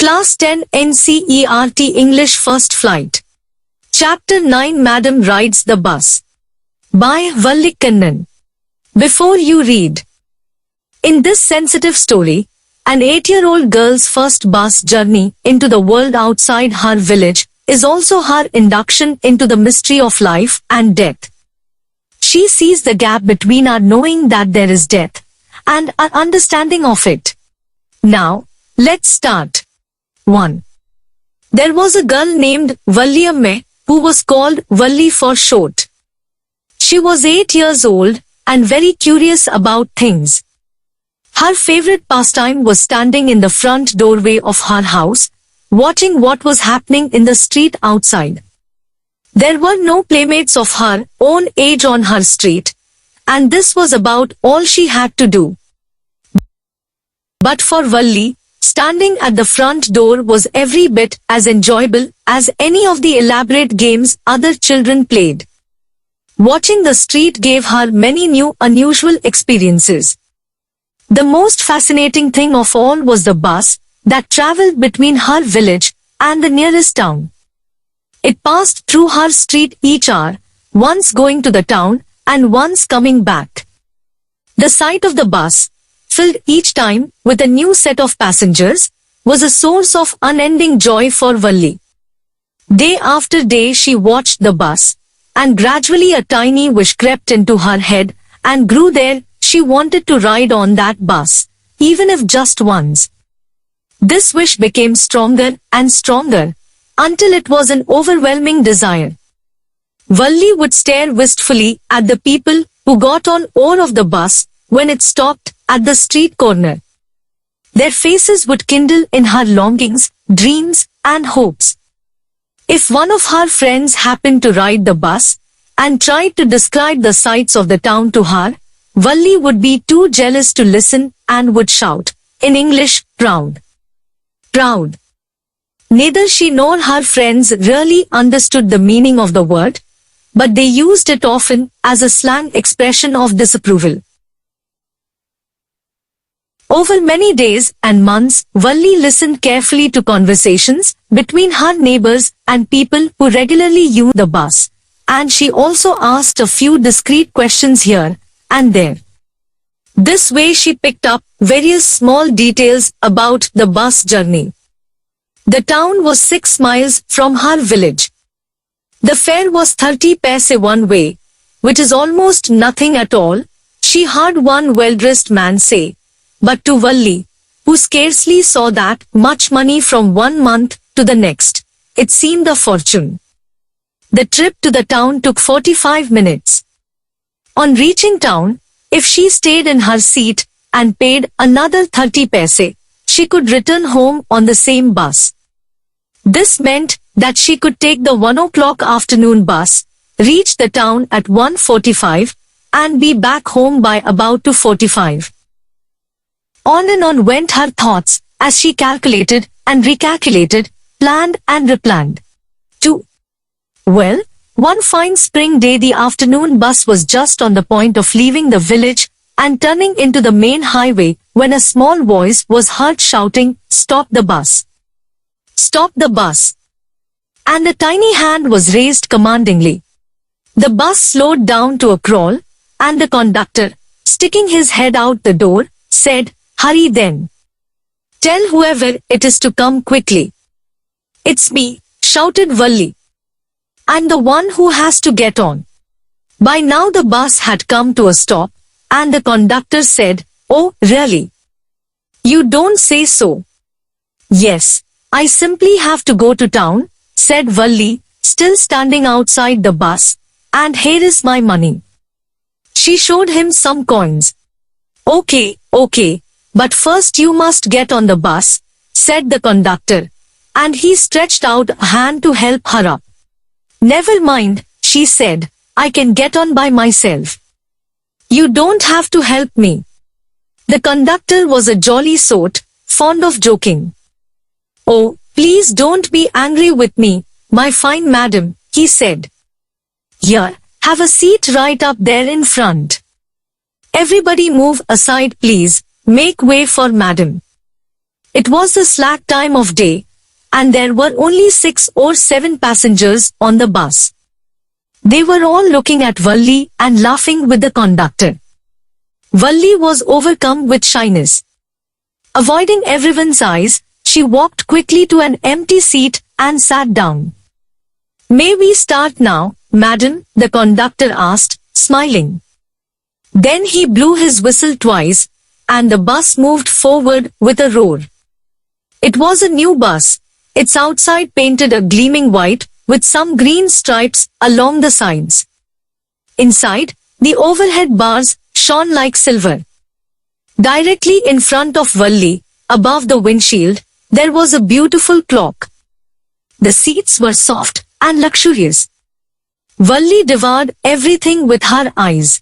Class 10 NCERT English First Flight. Chapter 9 Madam Rides the Bus. By Valli Kannan. Before you read. In this sensitive story, an 8-year-old girl's first bus journey into the world outside her village is also her induction into the mystery of life and death. She sees the gap between our knowing that there is death and our understanding of it. Now, let's start. 1. There was a girl named Valliamme who was called Valli for short. She was 8 years old and very curious about things. Her favorite pastime was standing in the front doorway of her house, watching what was happening in the street outside. There were no playmates of her own age on her street, and this was about all she had to do. But for Valli, standing at the front door was every bit as enjoyable as any of the elaborate games other children played. Watching the street gave her many new unusual experiences. The most fascinating thing of all was the bus that traveled between her village and the nearest town. It passed through her street each hour, once going to the town and once coming back. The sight of the bus, filled each time with a new set of passengers, was a source of unending joy for Valli. Day after day she watched the bus, and gradually a tiny wish crept into her head and grew there. She wanted to ride on that bus, even if just once. This wish became stronger and stronger, until it was an overwhelming desire. Valli would stare wistfully at the people who got on board of the bus when it stopped at the street corner. Their faces would kindle in her longings, dreams, and hopes. If one of her friends happened to ride the bus and tried to describe the sights of the town to her, Valli would be too jealous to listen and would shout, in English, proud. Proud. Neither she nor her friends really understood the meaning of the word, but they used it often as a slang expression of disapproval. Over many days and months, Valli listened carefully to conversations between her neighbors and people who regularly used the bus, and she also asked a few discreet questions here and there. This way she picked up various small details about the bus journey. The town was 6 miles from her village. The fare was 30 paise one way, which is almost nothing at all, she heard one well-dressed man say. But to Valli, who scarcely saw that much money from one month to the next, it seemed a fortune. The trip to the town took 45 minutes. On reaching town, if she stayed in her seat and paid another 30 paise, she could return home on the same bus. This meant that she could take the 1 o'clock afternoon bus, reach the town at 1:45, and be back home by about 2:45. On and on went her thoughts as she calculated and recalculated, planned and replanned. 2. Well, one fine spring day the afternoon bus was just on the point of leaving the village and turning into the main highway when a small voice was heard shouting, "Stop the bus! Stop the bus!" And a tiny hand was raised commandingly. The bus slowed down to a crawl, and the conductor, sticking his head out the door, said, "Hurry then. Tell whoever it is to come quickly." "It's me," shouted Valli. "I'm the one who has to get on." By now the bus had come to a stop, and the conductor said, "Oh, really? You don't say so." "Yes, I simply have to go to town," said Valli, still standing outside the bus, "and here is my money." She showed him some coins. Okay, but first you must get on the bus," said the conductor, and he stretched out a hand to help her up. "Never mind," she said, "I can get on by myself. You don't have to help me." The conductor was a jolly sort, fond of joking. "Oh, please don't be angry with me, my fine madam," he said. "Here, have a seat right up there in front. Everybody move aside please, make way for madam." It was the slack time of day, and there were only 6 or 7 passengers on the bus. They were all looking at Valli and laughing with the conductor. Valli was overcome with shyness. Avoiding everyone's eyes, she walked quickly to an empty seat and sat down. "May we start now, madam?" the conductor asked, smiling. Then he blew his whistle twice, and the bus moved forward with a roar. It was a new bus, its outside painted a gleaming white with some green stripes along the sides. Inside, the overhead bars shone like silver. Directly in front of Valli, above the windshield, there was a beautiful clock. The seats were soft and luxurious. Valli devoured everything with her eyes.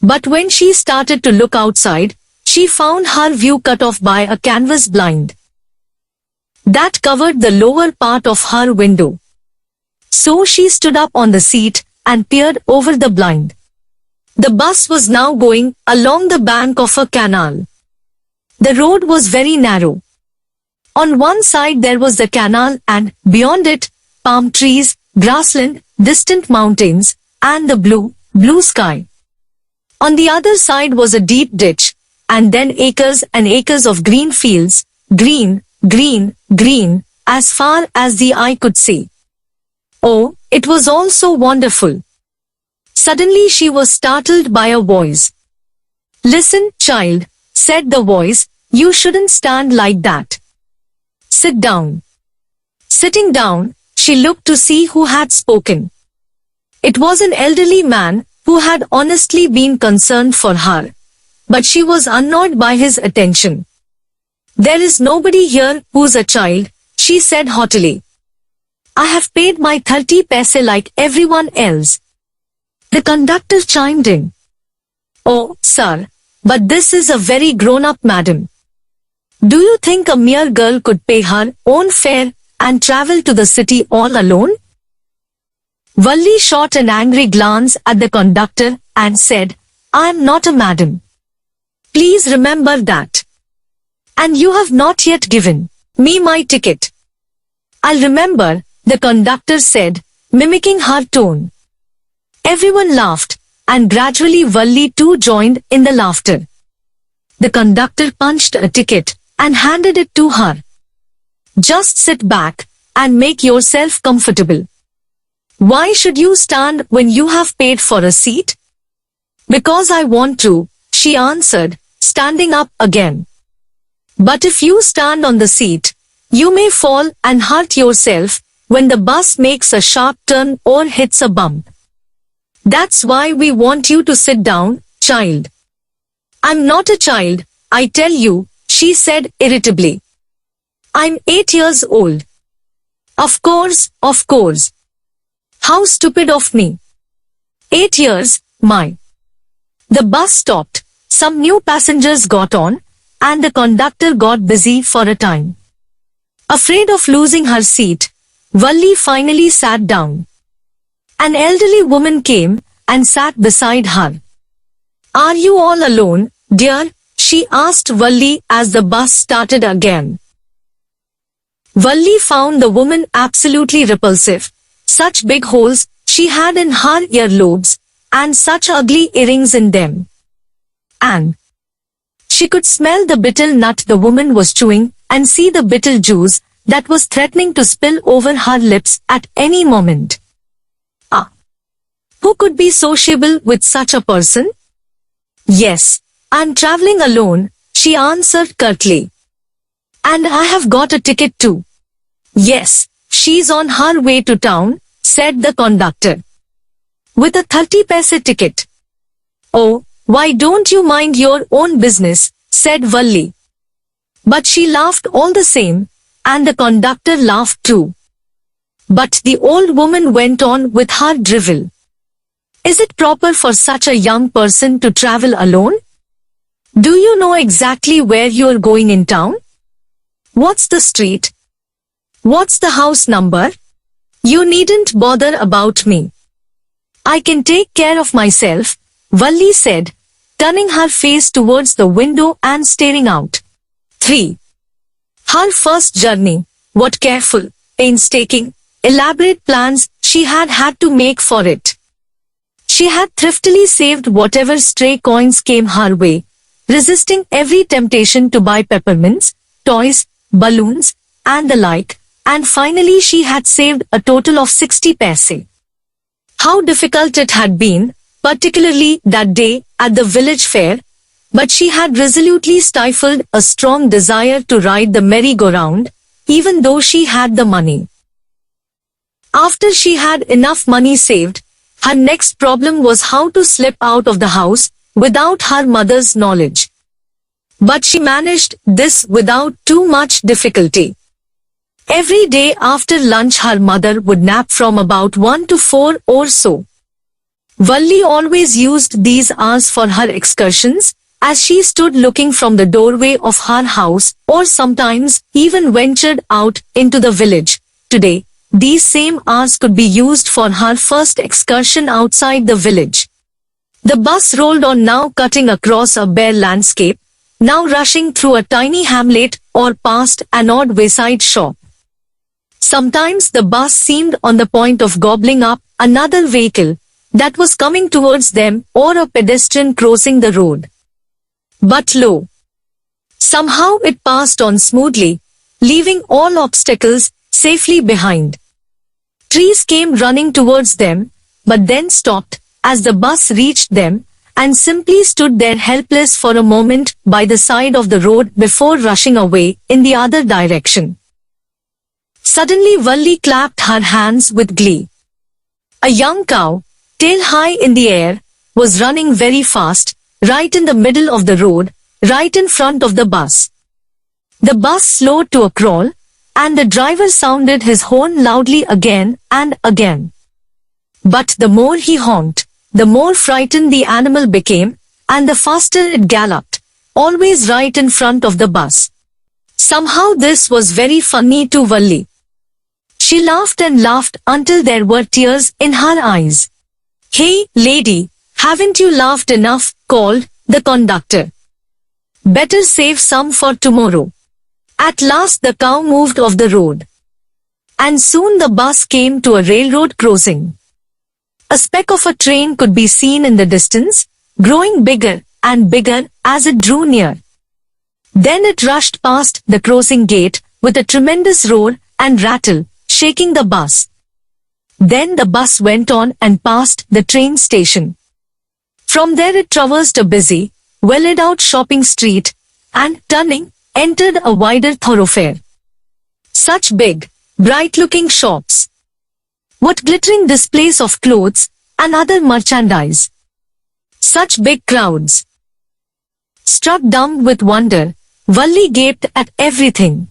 But when she started to look outside, she found her view cut off by a canvas blind that covered the lower part of her window. So she stood up on the seat and peered over the blind. The bus was now going along the bank of a canal. The road was very narrow. On one side there was the canal and, beyond it, palm trees, grassland, distant mountains, and the blue sky. On the other side was a deep ditch, and then acres and acres of green fields, green, as far as the eye could see. Oh, it was all so wonderful. Suddenly she was startled by a voice. "Listen, child," said the voice, "you shouldn't stand like that. Sit down." Sitting down, she looked to see who had spoken. It was an elderly man who had honestly been concerned for her, but she was annoyed by his attention. "There is nobody here who's a child," she said haughtily. "I have paid my 30 paise like everyone else." The conductor chimed in. "Oh, sir, but this is a very grown-up madam. Do you think a mere girl could pay her own fare and travel to the city all alone?" Valli shot an angry glance at the conductor and said, "I am not a madam. Please remember that. And you have not yet given me my ticket." "I'll remember," the conductor said, mimicking her tone. Everyone laughed, and gradually Valli too joined in the laughter. The conductor punched a ticket and handed it to her. "Just sit back and make yourself comfortable. Why should you stand when you have paid for a seat?" "Because I want to," she answered, standing up again. "But if you stand on the seat, you may fall and hurt yourself when the bus makes a sharp turn or hits a bump. That's why we want you to sit down, child." "I'm not a child, I tell you," she said irritably. "I'm 8 years old." Of course. How stupid of me. 8 years, my." The bus stopped, some new passengers got on, and the conductor got busy for a time. Afraid of losing her seat, Valli finally sat down. An elderly woman came and sat beside her. "Are you all alone, dear?" she asked Valli as the bus started again. Valli found the woman absolutely repulsive. Such big holes she had in her earlobes, and such ugly earrings in them. And she could smell the betel nut the woman was chewing, and see the betel juice that was threatening to spill over her lips at any moment. Who could be sociable with such a person? "Yes, I'm traveling alone," she answered curtly. "And I have got a ticket too." "Yes, she's on her way to town," said the conductor. "With a 30 paise ticket." "Oh, why don't you mind your own business?" said Valli. But she laughed all the same, and the conductor laughed too. But the old woman went on with her drivel. "Is it proper for such a young person to travel alone? Do you know exactly where you're going in town? What's the street? What's the house number? You needn't bother about me. I can take care of myself," Valli said, turning her face towards the window and staring out. 3. Her first journey, what careful, painstaking, elaborate plans she had had to make for it. She had thriftily saved whatever stray coins came her way, resisting every temptation to buy peppermints, toys, balloons, and the like, and finally she had saved a total of 60 paise. How difficult it had been, particularly that day at the village fair, but she had resolutely stifled a strong desire to ride the merry-go-round, even though she had the money. After she had enough money saved, her next problem was how to slip out of the house without her mother's knowledge. But she managed this without too much difficulty. Every day after lunch her mother would nap from about 1 to 4 or so. Valli always used these hours for her excursions, as she stood looking from the doorway of her house, or sometimes even ventured out into the village. Today, these same hours could be used for her first excursion outside the village. The bus rolled on, now cutting across a bare landscape, now rushing through a tiny hamlet or past an odd wayside shop. Sometimes the bus seemed on the point of gobbling up another vehicle that was coming towards them, or a pedestrian crossing the road. But lo! Somehow it passed on smoothly, leaving all obstacles safely behind. Trees came running towards them, but then stopped as the bus reached them, and simply stood there helpless for a moment by the side of the road before rushing away in the other direction. Suddenly Valli clapped her hands with glee. A young cow, tail high in the air, was running very fast, right in the middle of the road, right in front of the bus. The bus slowed to a crawl, and the driver sounded his horn loudly again and again. But the more he honked, the more frightened the animal became, and the faster it galloped, always right in front of the bus. Somehow this was very funny to Valli. She laughed and laughed until there were tears in her eyes. "Hey, lady, haven't you laughed enough?" called the conductor. "Better save some for tomorrow." At last the cow moved off the road. And soon the bus came to a railroad crossing. A speck of a train could be seen in the distance, growing bigger and bigger as it drew near. Then it rushed past the crossing gate with a tremendous roar and rattle, shaking the bus. Then the bus went on and passed the train station. From there it traversed a busy, well-laid-out shopping street, and, turning, entered a wider thoroughfare. Such big, bright-looking shops! What glittering displays of clothes and other merchandise! Such big crowds! Struck dumb with wonder, Valli gaped at everything.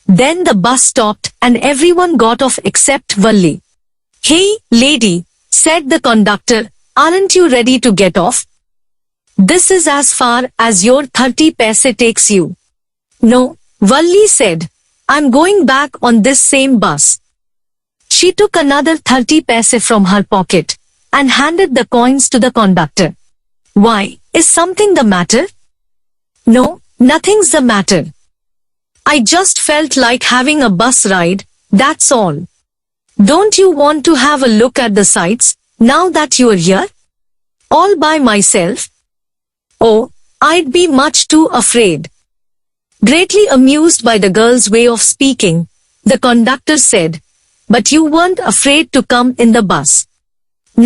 Then the bus stopped and everyone got off except Valli. "Hey, lady," said the conductor, "aren't you ready to get off? This is as far as your 30 paise takes you." "No," Valli said, "I'm going back on this same bus." She took another 30 paise from her pocket and handed the coins to the conductor. "Why, is something the matter?" "No, nothing's the matter. I just felt like having a bus ride, that's all. Don't you want to have a look at the sights, now that you're here? All by myself?" "Oh, I'd be much too afraid." Greatly amused by the girl's way of speaking, the conductor said, "But you weren't afraid to come in the bus."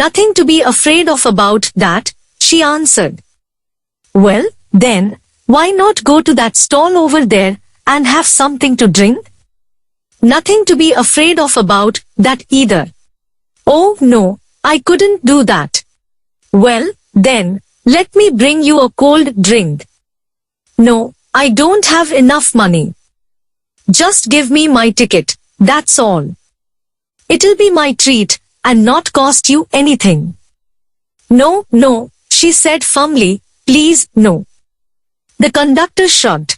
"Nothing to be afraid of about that," she answered. "Well, then, why not go to that stall over there and have something to drink?" "Nothing to be afraid of about that either." "Oh no, I couldn't do that." "Well, then, let me bring you a cold drink." "No, I don't have enough money. Just give me my ticket, that's all. It'll be my treat, and not cost you anything." "No, no," she said firmly, "please, no." The conductor shrugged,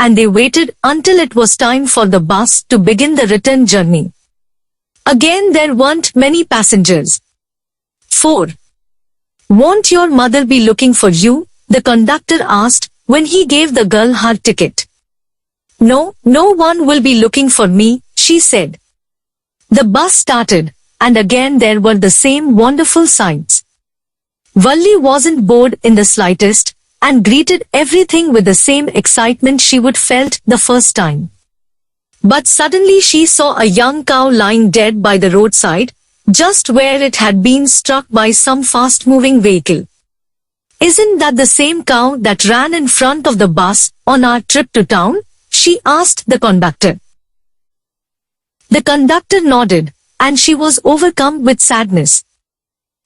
and they waited until it was time for the bus to begin the return journey. Again there weren't many passengers. 4. "Won't your mother be looking for you?" the conductor asked when he gave the girl her ticket. No, no one will be looking for me, she said. The bus started, and again there were the same wonderful sights. Valli wasn't bored in the slightest, and greeted everything with the same excitement she would felt the first time. But suddenly she saw a young cow lying dead by the roadside, just where it had been struck by some fast-moving vehicle. Isn't that the same cow that ran in front of the bus on our trip to town? She asked the conductor. The conductor nodded, and she was overcome with sadness.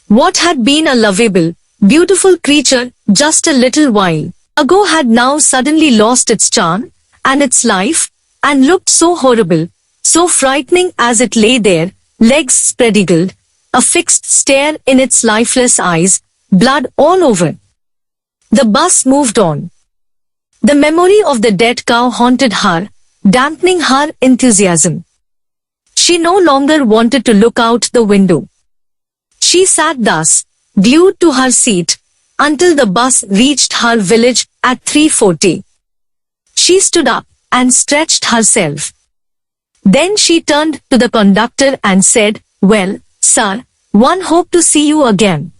What had been a lovable, beautiful creature just a little while ago had now suddenly lost its charm and its life, and looked so horrible, so frightening as it lay there, legs spread-eagled, a fixed stare in its lifeless eyes, blood all over. The bus moved on. The memory of the dead cow haunted her, dampening her enthusiasm. She no longer wanted to look out the window. She sat thus, glued to her seat, until the bus reached her village at 3:40. She stood up and stretched herself. Then she turned to the conductor and said, "Well, sir, one hope to see you again."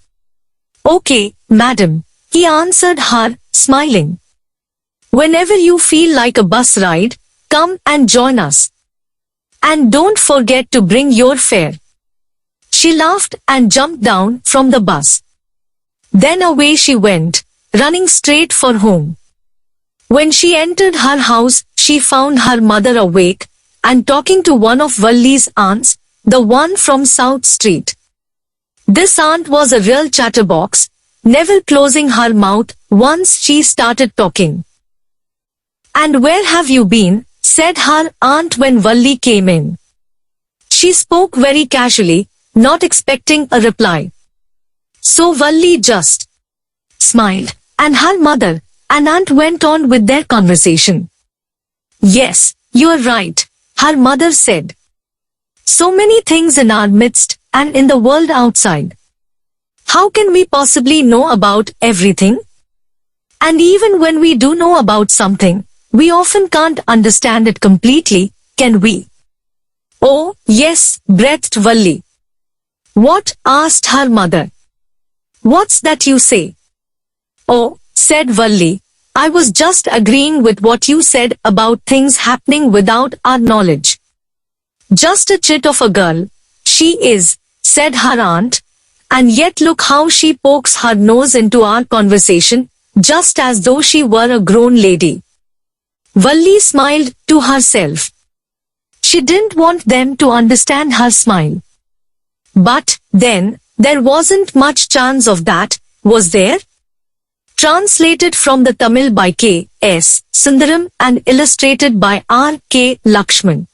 "Okay, madam," he answered her, smiling. "Whenever you feel like a bus ride, come and join us. And don't forget to bring your fare." She laughed and jumped down from the bus. Then away she went, running straight for home. When she entered her house, she found her mother awake and talking to one of Valli's aunts, the one from South Street. This aunt was a real chatterbox, never closing her mouth once she started talking. "And where have you been?" said her aunt when Valli came in. She spoke very casually, not expecting a reply. So Valli just smiled, and her mother and aunt went on with their conversation. "Yes, you're right," her mother said. "So many things in our midst and in the world outside. How can we possibly know about everything? And even when we do know about something, we often can't understand it completely, can we?" "Oh, yes," breathed Valli. "What?" asked her mother. "What's that you say?" "Oh," said Valli, "I was just agreeing with what you said about things happening without our knowledge. Just a chit of a girl, she is," said her aunt, "and yet look how she pokes her nose into our conversation, just as though she were a grown lady." Valli smiled to herself. She didn't want them to understand her smile. But, then, there wasn't much chance of that, was there? Translated from the Tamil by K. S. Sundaram and illustrated by R. K. Lakshman.